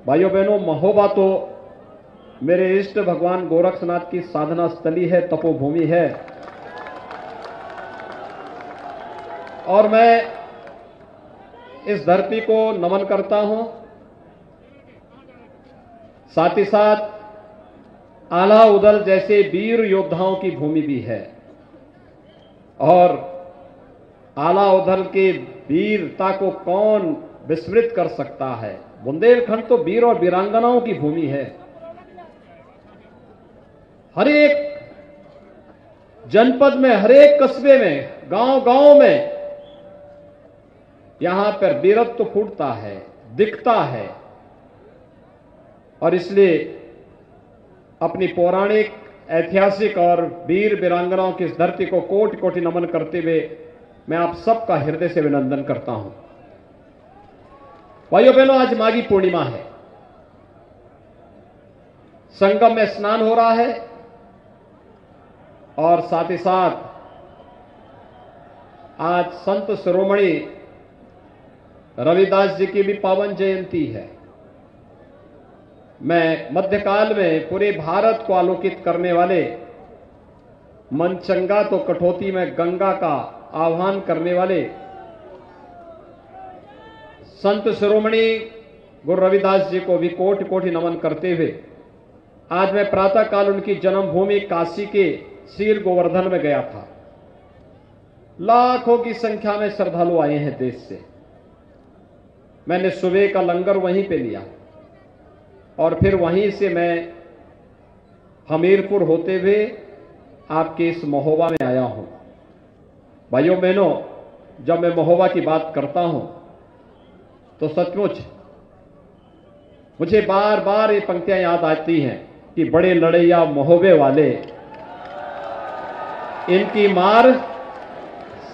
भाइयों बहनों, महोबा तो मेरे इष्ट भगवान गोरक्षनाथ की साधना स्थली है, तपोभूमि है। और मैं इस धरती को नमन करता हूं। साथ ही साथ आला उदल जैसे वीर योद्धाओं की भूमि भी है। और आला उदल के वीरता को कौन विस्मृत कर सकता है। बुंदेलखंड तो वीर और वीरांगनाओं की भूमि है। हर एक जनपद में, हर एक कस्बे में, गांव-गांव में यहां पर वीरत्व तो फूटता है, दिखता है। और इसलिए अपनी पौराणिक, ऐतिहासिक और वीर वीरांगनाओं की इस धरती को कोटि कोटि नमन करते हुए मैं आप सबका हृदय से अभिनंदन करता हूं। भाइयों बहनों, आज माघी पूर्णिमा है। संगम में स्नान हो रहा है और साथ ही साथ आज संत शिरोमणि रविदास जी की भी पावन जयंती है। मैं मध्यकाल में पूरे भारत को आलोकित करने वाले, मन चंगा तो कठौती में गंगा का आह्वान करने वाले संत शिरोमणि गुरु रविदास जी को भी कोटि कोटि नमन करते हुए आज मैं प्रातःकाल उनकी जन्मभूमि काशी के शील गोवर्धन में गया था। लाखों की संख्या में श्रद्धालु आए हैं देश से। मैंने सुबह का लंगर वहीं पे लिया और फिर वहीं से मैं हमीरपुर होते हुए आपके इस महोबा में आया हूं। भाइयों बहनों, जब मैं महोबा की बात करता हूं तो सचमुच मुझे बार बार ये पंक्तियां याद आती हैं कि बड़े लड़ैया महोबे वाले, इनकी मार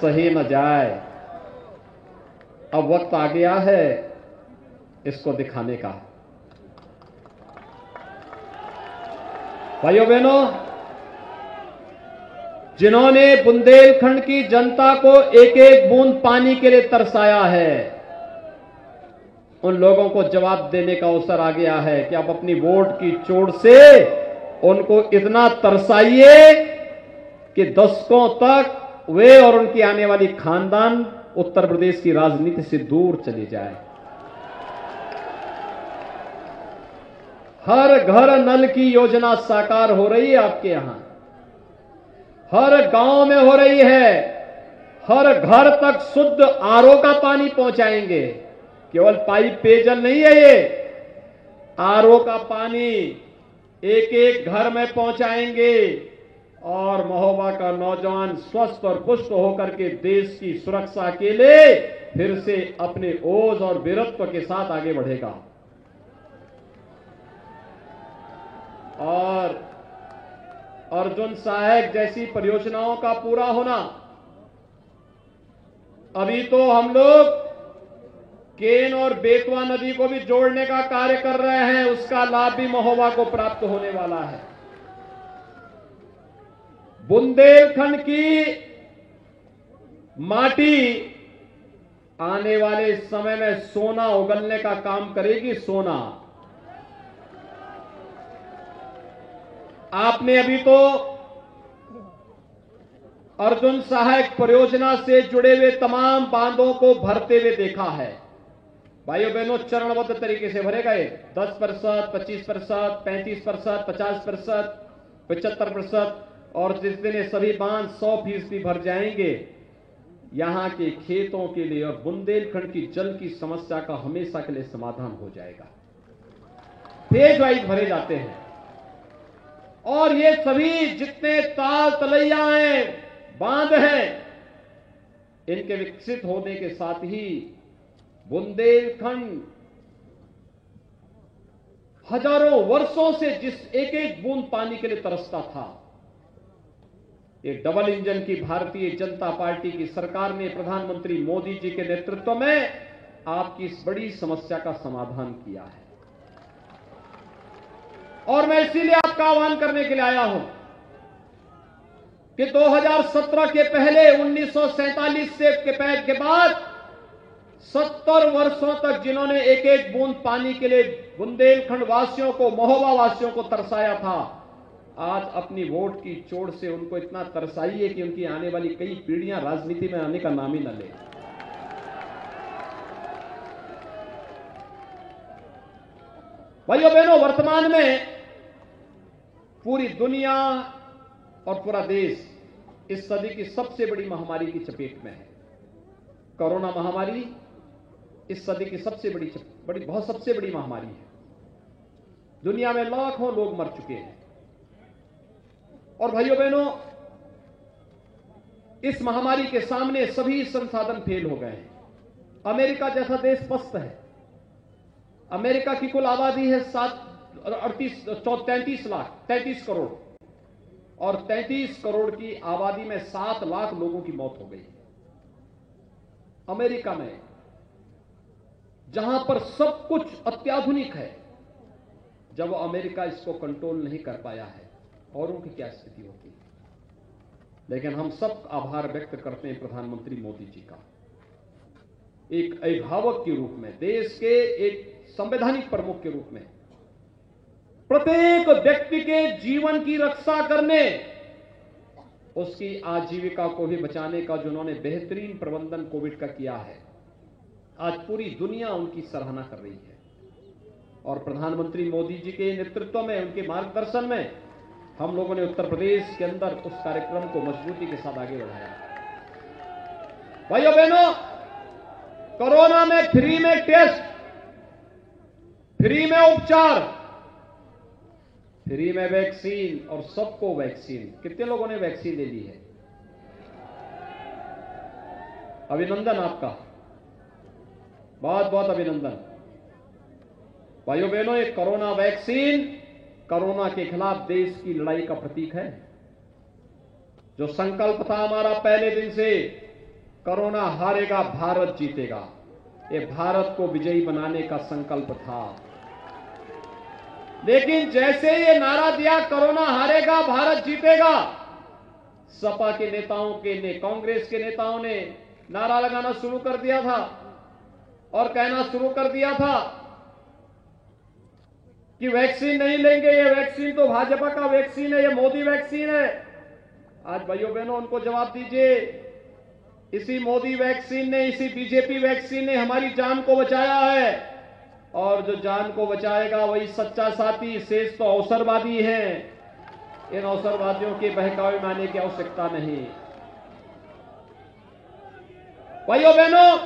सही न जाए। अब वक्त आ गया है इसको दिखाने का। भाइयों बहनों, जिन्होंने बुंदेलखंड की जनता को एक एक बूंद पानी के लिए तरसाया है, उन लोगों को जवाब देने का अवसर आ गया है कि आप अपनी वोट की चोट से उनको इतना तरसाइए कि दशकों तक वे और उनकी आने वाली खानदान उत्तर प्रदेश की राजनीति से दूर चली जाए। हर घर नल की योजना साकार हो रही है आपके यहां, हर गांव में हो रही है। हर घर तक शुद्ध आरओ का पानी पहुंचाएंगे। केवल पाइप पेयजल नहीं है ये, आरओ का पानी एक एक घर में पहुंचाएंगे। और महोबा का नौजवान स्वस्थ और पुष्ट होकर के देश की सुरक्षा के लिए फिर से अपने ओज और वीरत्व के साथ आगे बढ़ेगा। और अर्जुन सहायक जैसी परियोजनाओं का पूरा होना, अभी तो हम लोग केन और बेतवा नदी को भी जोड़ने का कार्य कर रहे हैं, उसका लाभ भी महोबा को प्राप्त होने वाला है। बुंदेलखंड की माटी आने वाले समय में सोना उगलने का काम करेगी। सोना आपने अभी तो अर्जुन सहायक परियोजना से जुड़े हुए तमाम बांधों को भरते हुए देखा है। भाइयों बहनों, चरणबद्ध तरीके से भरे गए 10%, 25%, 35%, 50%, 75%, और जिस दिन ये सभी बांध 100% भर जाएंगे, यहां के खेतों के लिए और बुंदेलखंड की जल की समस्या का हमेशा के लिए समाधान हो जाएगा। फेज वाइज भरे जाते हैं और ये सभी जितने ताल तलैया हैं, बांध हैं, इनके विकसित होने के साथ ही बुंदेलखंड हजारों वर्षों से जिस एक एक बूंद पानी के लिए तरसता था, ये डबल इंजन की भारतीय जनता पार्टी की सरकार ने प्रधानमंत्री मोदी जी के नेतृत्व में आपकी इस बड़ी समस्या का समाधान किया है। और मैं इसीलिए आपका आह्वान करने के लिए आया हूं कि 2017 के पहले 1947 से के बाद 70 वर्षों तक जिन्होंने एक एक बूंद पानी के लिए बुंदेलखंड वासियों को, महोबा वासियों को तरसाया था, आज अपनी वोट की चोट से उनको इतना तरसाइए कि उनकी आने वाली कई पीढ़ियां राजनीति में आने का नाम ही न ले। भाइयों बहनों, वर्तमान में पूरी दुनिया और पूरा देश इस सदी की सबसे बड़ी महामारी की चपेट में है। कोरोना महामारी इस सदी की सबसे सबसे बड़ी महामारी है। दुनिया में लाखों लोग मर चुके हैं। और भाइयों बहनों, इस महामारी के सामने सभी संसाधन फेल हो गए हैं। अमेरिका जैसा देश पस्त है। अमेरिका की कुल आबादी है 33 करोड़, और 33 करोड़ की आबादी में 7 लाख लोगों की मौत हो गई। अमेरिका में, जहां पर सब कुछ अत्याधुनिक है, जब वो अमेरिका इसको कंट्रोल नहीं कर पाया है, औरों की क्या स्थिति होती है। लेकिन हम सब आभार व्यक्त करते हैं प्रधानमंत्री मोदी जी का, एक अभिभावक के रूप में, देश के एक संवैधानिक प्रमुख के रूप में, प्रत्येक व्यक्ति के जीवन की रक्षा करने, उसकी आजीविका को भी बचाने का जो उन्होंने बेहतरीन प्रबंधन कोविड का किया है, आज पूरी दुनिया उनकी सराहना कर रही है। और प्रधानमंत्री मोदी जी के नेतृत्व में, उनके मार्गदर्शन में हम लोगों ने उत्तर प्रदेश के अंदर उस कार्यक्रम को मजबूती के साथ आगे बढ़ाया। भाइयों बहनों, कोरोना में फ्री में टेस्ट, फ्री में उपचार, फ्री में वैक्सीन, और सबको वैक्सीन। कितने लोगों ने वैक्सीन ले ली है? अभिनंदन आपका, बहुत बहुत अभिनंदन। भाइयों बहनों, ये कोरोना वैक्सीन कोरोना के खिलाफ देश की लड़ाई का प्रतीक है। जो संकल्प था हमारा पहले दिन से, कोरोना हारेगा, भारत जीतेगा, ये भारत को विजयी बनाने का संकल्प था। लेकिन जैसे ये नारा दिया, कोरोना हारेगा, भारत जीतेगा, सपा के नेताओं ने, कांग्रेस के नेताओं ने नारा लगाना शुरू कर दिया था और कहना शुरू कर दिया था कि वैक्सीन नहीं लेंगे, ये वैक्सीन तो भाजपा का वैक्सीन है, ये मोदी वैक्सीन है। आज भाइयों बहनों, उनको जवाब दीजिए, इसी मोदी वैक्सीन ने, इसी बीजेपी वैक्सीन ने हमारी जान को बचाया है, और जो जान को बचाएगा वही सच्चा साथी। शेष तो अवसरवादी हैं, इन अवसरवादियों के बहकावे में आने की आवश्यकता नहीं। भाइयों बहनों,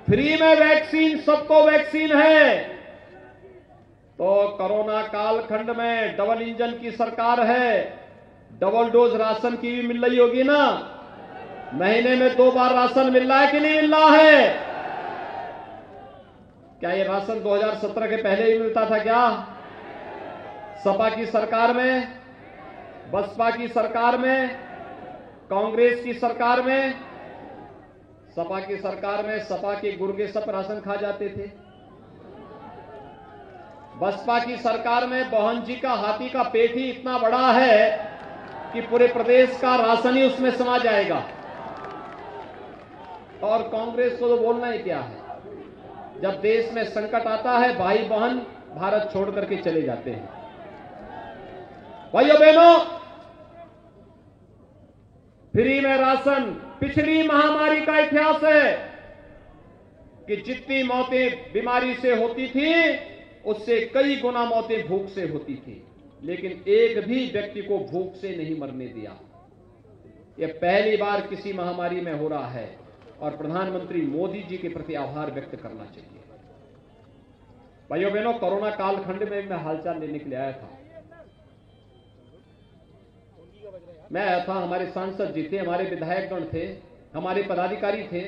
फ्री में वैक्सीन, सबको वैक्सीन है। तो कोरोना कालखंड में डबल इंजन की सरकार है, डबल डोज राशन की भी मिल रही होगी ना? महीने में 2 बार राशन मिल रहा है कि नहीं मिल रहा है? क्या ये राशन 2017 के पहले ही मिलता था क्या? सपा की सरकार में, बसपा की सरकार में, कांग्रेस की सरकार में, सपा की सरकार में सपा के गुर्गे सब राशन खा जाते थे। बसपा की सरकार में बहन जी का हाथी का पेट ही इतना बड़ा है कि पूरे प्रदेश का राशन ही उसमें समा जाएगा। और कांग्रेस को तो बोलना ही क्या है, जब देश में संकट आता है, भाई बहन भारत छोड़ करके चले जाते हैं। भाइयों बहनों, फ्री में राशन, पिछली महामारी का इतिहास है कि जितनी मौतें बीमारी से होती थी, उससे कई गुना मौतें भूख से होती थी, लेकिन एक भी व्यक्ति को भूख से नहीं मरने दिया। यह पहली बार किसी महामारी में हो रहा है, और प्रधानमंत्री मोदी जी के प्रति आभार व्यक्त करना चाहिए। भाइयों बहनों, कोरोना कालखंड में मैं हालचाल लेने के लिए आया था। मैं आया था, हमारे सांसद जी थे, हमारे विधायकगण थे, हमारे पदाधिकारी थे।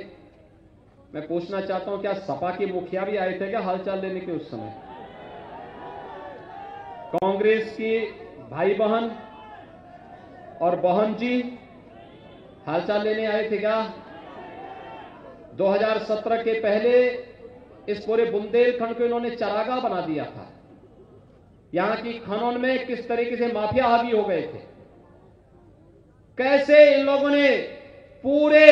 मैं पूछना चाहता हूं, क्या सपा के मुखिया भी आए थे क्या हालचाल लेने के उस समय? कांग्रेस की भाई बहन और बहन जी हालचाल लेने आए थे क्या? 2017 के पहले इस पूरे बुंदेलखंड को इन्होंने चरागाह बना दिया था। यहां की खनन में किस तरीके से माफिया हावी हो गए थे, कैसे इन लोगों ने पूरे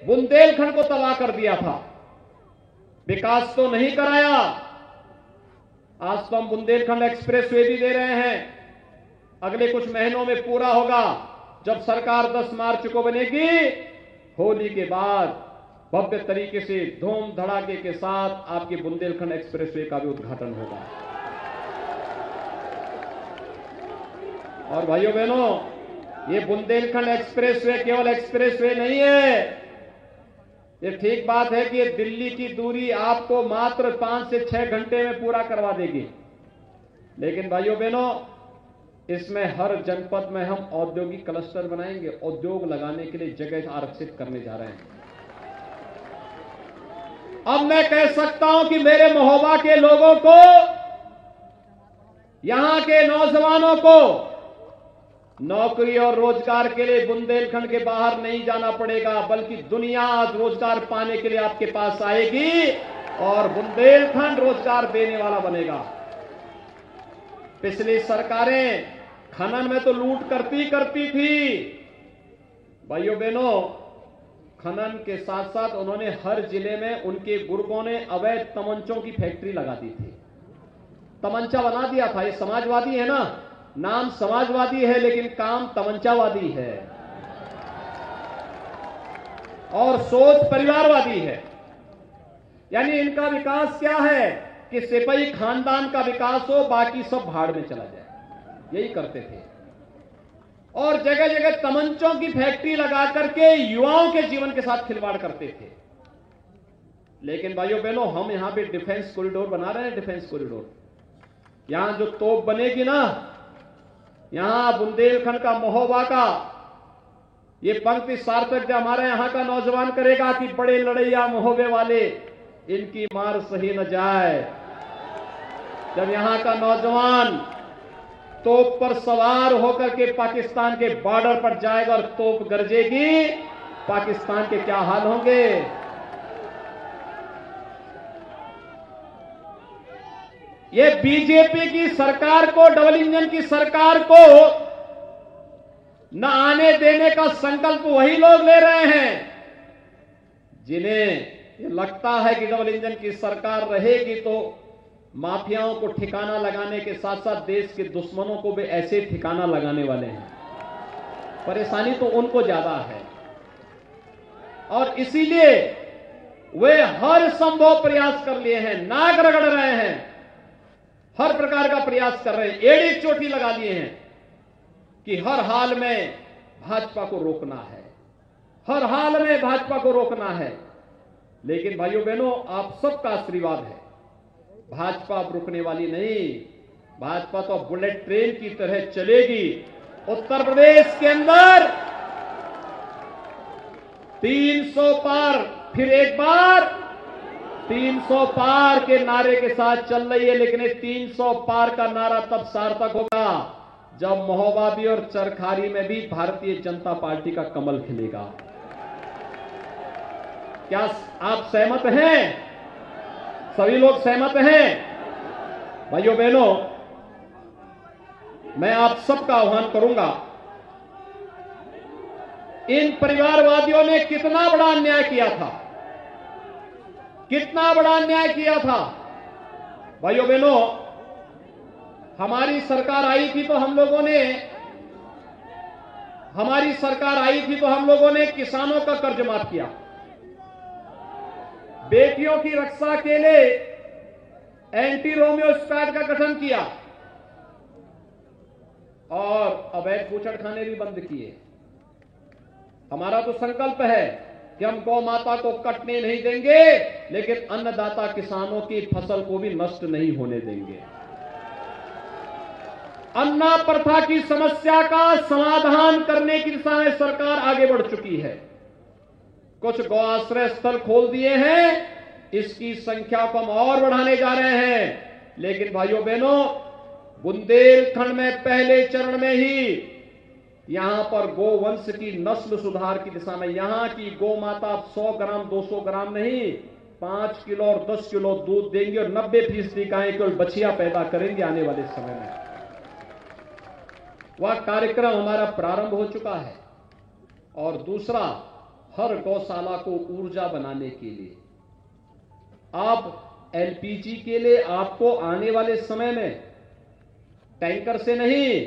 बुंदेलखंड को तबाह कर दिया था। विकास तो नहीं कराया। आज तो हम बुंदेलखंड एक्सप्रेसवे भी दे रहे हैं, अगले कुछ महीनों में पूरा होगा। जब सरकार 10 मार्च को बनेगी, होली के बाद भव्य तरीके से धूम धड़ाके के साथ आपके बुंदेलखंड एक्सप्रेसवे का भी उद्घाटन होगा। और भाइयों बहनों, ये बुंदेलखंड एक्सप्रेसवे केवल एक्सप्रेसवे नहीं है। ये ठीक बात है कि ये दिल्ली की दूरी आपको मात्र 5 से 6 घंटे में पूरा करवा देगी। लेकिन भाइयों बहनों, इसमें हर जनपद में हम औद्योगिक क्लस्टर बनाएंगे, उद्योग लगाने के लिए जगह आरक्षित करने जा रहे हैं। अब मैं कह सकता हूं कि मेरे महोबा के लोगों को, यहां के नौजवानों को नौकरी और रोजगार के लिए बुंदेलखंड के बाहर नहीं जाना पड़ेगा, बल्कि दुनिया आज रोजगार पाने के लिए आपके पास आएगी और बुंदेलखंड रोजगार देने वाला बनेगा। पिछली सरकारें खनन में तो लूट करती थी। भाइयों बहनों, खनन के साथ साथ उन्होंने हर जिले में, उनके गुर्गों ने अवैध तमंचों की फैक्ट्री लगा दी थी, तमंचा बना दिया था। ये समाजवादी है ना, नाम समाजवादी है लेकिन काम तमंचावादी है और सोच परिवारवादी है। यानी इनका विकास क्या है कि सिपाही खानदान का विकास हो, बाकी सब भाड़ में चला जाए, यही करते थे। और जगह जगह तमंचों की फैक्ट्री लगा करके युवाओं के जीवन के साथ खिलवाड़ करते थे। लेकिन भाइयों बहनों, हम यहां पे डिफेंस कॉरिडोर बना रहे हैं। डिफेंस कॉरिडोर, यहां जो तोप बनेगी ना, यहां बुंदेलखंड का, महोबा का ये पंक्ति सार्थक जो हमारे यहां का नौजवान करेगा कि बड़े लड़ैया महोबे वाले, इनकी मार सही न जाए। जब यहां का नौजवान तोप पर सवार होकर के पाकिस्तान के बॉर्डर पर जाएगा और तोप गरजेगी, पाकिस्तान के क्या हाल होंगे। ये बीजेपी की सरकार को, डबल इंजन की सरकार को न आने देने का संकल्प वही लोग ले रहे हैं जिन्हें ये लगता है कि डबल इंजन की सरकार रहेगी तो माफियाओं को ठिकाना लगाने के साथ साथ देश के दुश्मनों को भी ऐसे ठिकाना लगाने वाले हैं। परेशानी तो उनको ज्यादा है और इसीलिए वे हर संभव प्रयास कर लिए हैं, नाक रगड़ रहे हैं, हर प्रकार का प्रयास कर रहे हैं, एड़ी चोटी लगा लिए हैं कि हर हाल में भाजपा को रोकना है, हर हाल में भाजपा को रोकना है। लेकिन भाइयों बहनों, आप सबका आशीर्वाद है, भाजपा अब रुकने वाली नहीं। भाजपा तो बुलेट ट्रेन की तरह चलेगी। उत्तर प्रदेश के अंदर 300 पार, फिर एक बार 300 पार के नारे के साथ चल रही है। लेकिन 300 पार का नारा तब सार्थक होगा जब महोबा भी और चरखारी में भी भारतीय जनता पार्टी का कमल खिलेगा। क्या आप सहमत हैं? सभी लोग सहमत हैं? भाइयों बहनों, मैं आप सबका आह्वान करूंगा, इन परिवारवादियों ने कितना बड़ा अन्याय किया था, कितना बड़ा अन्याय किया था। भाइयों बहनों, हमारी सरकार आई थी तो हम लोगों ने किसानों का कर्ज माफ किया, बेटियों की रक्षा के लिए एंटी रोमियो स्क्वाड का गठन किया और अवैध बूचड़खाने भी बंद किए। हमारा तो संकल्प है कि हम गौ माता को कटने नहीं देंगे, लेकिन अन्नदाता किसानों की फसल को भी नष्ट नहीं होने देंगे। अन्ना प्रथा की समस्या का समाधान करने की दिशा में सरकार आगे बढ़ चुकी है। कुछ गौ आश्रय स्थल खोल दिए हैं, इसकी संख्या को हम और बढ़ाने जा रहे हैं। लेकिन भाइयों बहनों, बुंदेलखंड में पहले चरण में ही यहां पर गोवंश की नस्ल सुधार की दिशा में, यहां की गौ माता 100 ग्राम 200 ग्राम नहीं, 5 किलो और 10 किलो दूध देंगे और 90% गायें केवल बछिया पैदा करेंगे आने वाले समय में। वह कार्यक्रम हमारा प्रारंभ हो चुका है। और दूसरा, हर गौशाला को ऊर्जा बनाने के लिए अब एलपीजी के लिए आपको आने वाले समय में टैंकर से नहीं,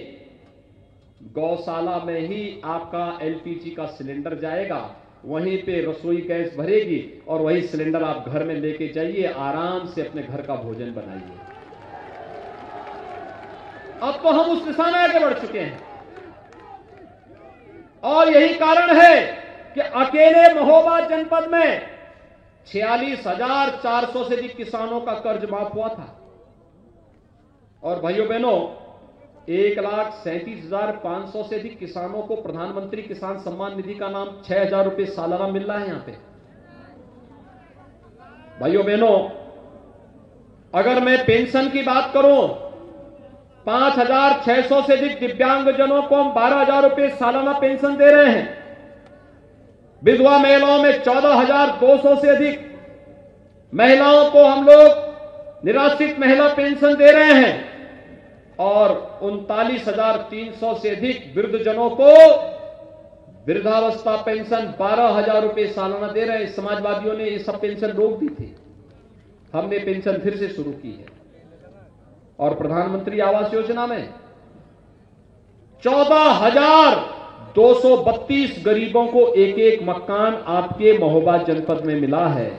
गौशाला में ही आपका एलपीजी का सिलेंडर जाएगा, वहीं पे रसोई गैस भरेगी और वही सिलेंडर आप घर में लेके जाइए, आराम से अपने घर का भोजन बनाइए। अब तो हम उस दिशा में आगे बढ़ चुके हैं और यही कारण है कि अकेले महोबा जनपद में 46,400 से अधिक किसानों का कर्ज माफ हुआ था। और भाइयों बहनों, 1,37,500 से अधिक किसानों को प्रधानमंत्री किसान सम्मान निधि का नाम 6,000 रुपए सालाना मिल रहा है यहां पे। भाइयों बहनों, अगर मैं पेंशन की बात करूं, 5,600 से अधिक दिव्यांगजनों को हम 12,000 रुपए सालाना पेंशन दे रहे हैं। विधवा महिलाओं में 14,200 से अधिक महिलाओं को हम लोग निराश्रित महिला पेंशन दे रहे हैं और 39,300 से अधिक वृद्धजनों को वृद्धावस्था पेंशन 12,000 रुपए सालाना दे रहे हैं। समाजवादियों ने ये सब पेंशन रोक दी थी, हमने पेंशन फिर से शुरू की है। और प्रधानमंत्री आवास योजना में 14,232 गरीबों को एक एक मकान आपके महोबा जनपद में मिला है।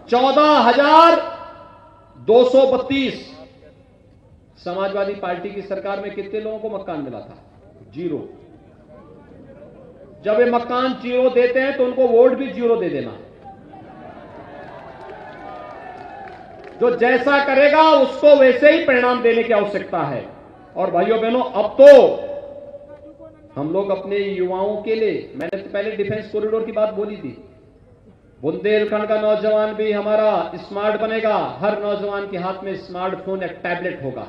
14,232। समाजवादी पार्टी की सरकार में कितने लोगों को मकान मिला था? 0। जब ये मकान 0 देते हैं तो उनको वोट भी 0 दे देना। जो जैसा करेगा उसको वैसे ही परिणाम देने की आवश्यकता है। और भाइयों बहनों, अब तो हम लोग अपने युवाओं के लिए, मैंने तो पहले डिफेंस कॉरिडोर की बात बोली थी, बुंदेलखंड का नौजवान भी हमारा स्मार्ट बनेगा। हर नौजवान के हाथ में स्मार्टफोन या टैबलेट होगा।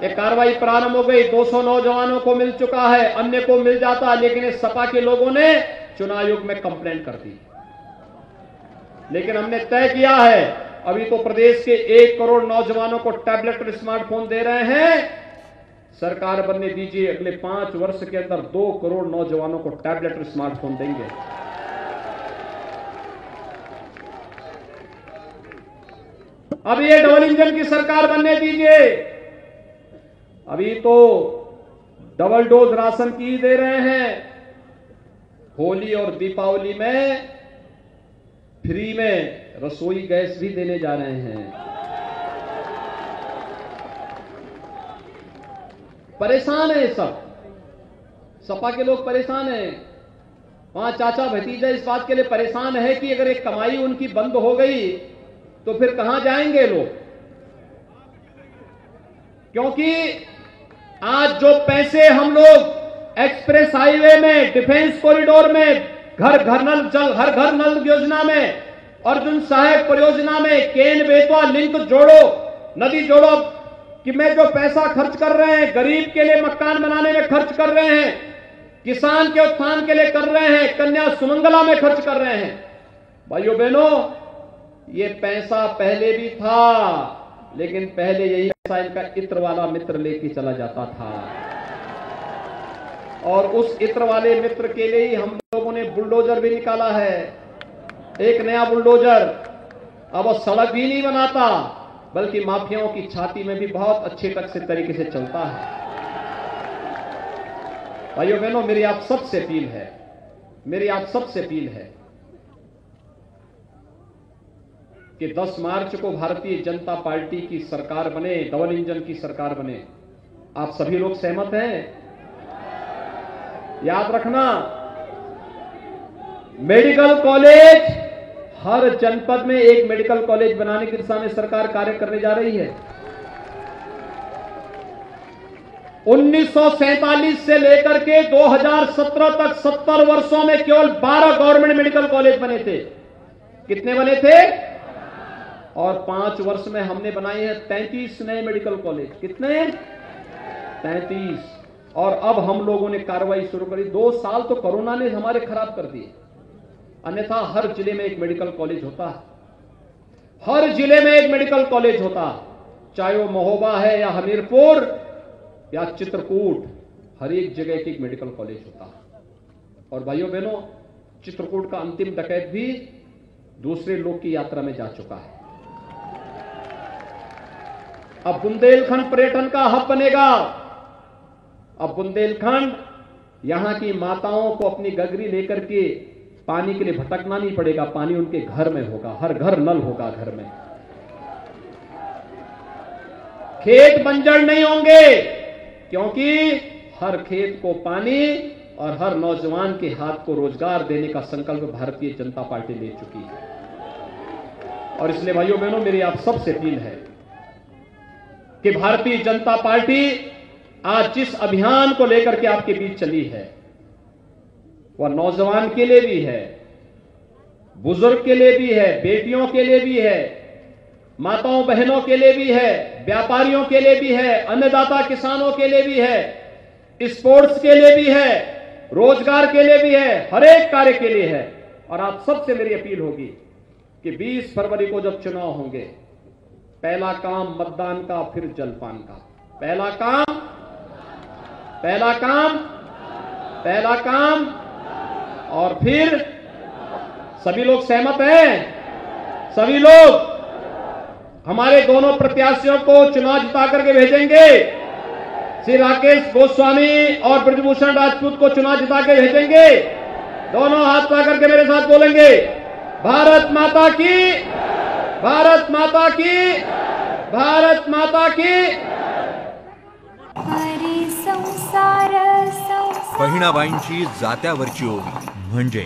एक कार्रवाई प्रारंभ हो गई, 200 नौजवानों को मिल चुका है, अन्य को मिल जाता, लेकिन इस सपा के लोगों ने चुनाव आयोग में कंप्लेंट कर दी। लेकिन हमने तय किया है, अभी तो प्रदेश के 1 करोड़ नौजवानों को टैबलेट और स्मार्टफोन दे रहे हैं। सरकार बनने दीजिए, अगले 5 वर्ष के अंदर 2 करोड़ नौजवानों को टैबलेट और स्मार्टफोन देंगे। अब ये डबल इंजन की सरकार बनने दीजिए। अभी तो डबल डोज राशन की दे रहे हैं, होली और दीपावली में फ्री में रसोई गैस भी देने जा रहे हैं। परेशान है सब, सपा के लोग परेशान हैं। वहां चाचा भतीजा इस बात के लिए परेशान है कि अगर एक कमाई उनकी बंद हो गई तो फिर कहां जाएंगे लोग। क्योंकि आज जो पैसे हम लोग एक्सप्रेस हाईवे में, डिफेंस कॉरिडोर में, हर घर नल योजना में, अर्जुन सहायक परियोजना में, केन बेतवा लिंक जोड़ो, नदी जोड़ो कि में जो पैसा खर्च कर रहे हैं, गरीब के लिए मकान बनाने में खर्च कर रहे हैं, किसान के उत्थान के लिए कर रहे हैं, कन्या सुमंगला में खर्च कर रहे हैं। भाइयों बहनों, ये पैसा पहले भी था, लेकिन पहले यही पैसा इनका इत्र वाला मित्र लेके चला जाता था। और उस इत्र वाले मित्र के लिए ही हम लोगों ने बुलडोजर भी निकाला है, एक नया बुलडोजर। अब वो सड़क भी नहीं बनाता, बल्कि माफियाओं की छाती में भी बहुत अच्छे तरीके से चलता है। भाइयों बहनों, मेरी आप सबसे अपील है कि 10 मार्च को भारतीय जनता पार्टी की सरकार बने, डबल इंजन की सरकार बने। आप सभी लोग सहमत हैं? याद रखना, मेडिकल कॉलेज, हर जनपद में एक मेडिकल कॉलेज बनाने की दिशा में सरकार कार्य करने जा रही है। 1947 से लेकर के 2017 तक 70 वर्षों में केवल 12 गवर्नमेंट मेडिकल कॉलेज बने थे। कितने बने थे? और 5 वर्ष में हमने बनाए हैं 33 नए मेडिकल कॉलेज। कितने? 33। और अब हम लोगों ने कार्रवाई शुरू करी। 2 साल तो कोरोना ने हमारे खराब कर दिए, अन्यथा हर जिले में एक मेडिकल कॉलेज होता, हर जिले में एक मेडिकल कॉलेज होता, चाहे वो महोबा है या हमीरपुर या चित्रकूट, हर एक जगह एक मेडिकल कॉलेज होता। और भाइयों बहनों, चित्रकूट का अंतिम डकैत भी दूसरे लोक की यात्रा में जा चुका है। अब बुंदेलखंड पर्यटन का हब बनेगा। अब बुंदेलखंड, यहां की माताओं को अपनी गगरी लेकर के पानी के लिए भटकना नहीं पड़ेगा, पानी उनके घर में होगा, हर घर नल होगा घर में। खेत बंजर नहीं होंगे, क्योंकि हर खेत को पानी और हर नौजवान के हाथ को रोजगार देने का संकल्प भारतीय जनता पार्टी ले चुकी है। और इसलिए भाइयों बहनों, मेरी आप सबसे अपील है कि भारतीय जनता पार्टी आज जिस अभियान को लेकर के आपके बीच चली है, वह नौजवान के लिए भी है, बुजुर्ग के लिए भी है, बेटियों के लिए भी है, माताओं बहनों के लिए भी है, व्यापारियों के लिए भी है, अन्नदाता किसानों के लिए भी है, स्पोर्ट्स के लिए भी है, रोजगार के लिए भी है, हर एक कार्य के लिए है। और आप सबसे मेरी अपील होगी कि 20 फरवरी को जब चुनाव होंगे, पहला काम मतदान का, फिर जलपान का। पहला काम और फिर सभी लोग सहमत हैं? सभी लोग हमारे दोनों प्रत्याशियों को चुनाव जिता करके भेजेंगे। श्री राकेश गोस्वामी और ब्रजभूषण राजपूत को चुनाव जिता के भेजेंगे। दोनों हाथ ला करके मेरे साथ बोलेंगे, भारत माता की, भारत माता की, भारत माता की। बहिणाबाईंची जात्यावरची ओवी म्हणजे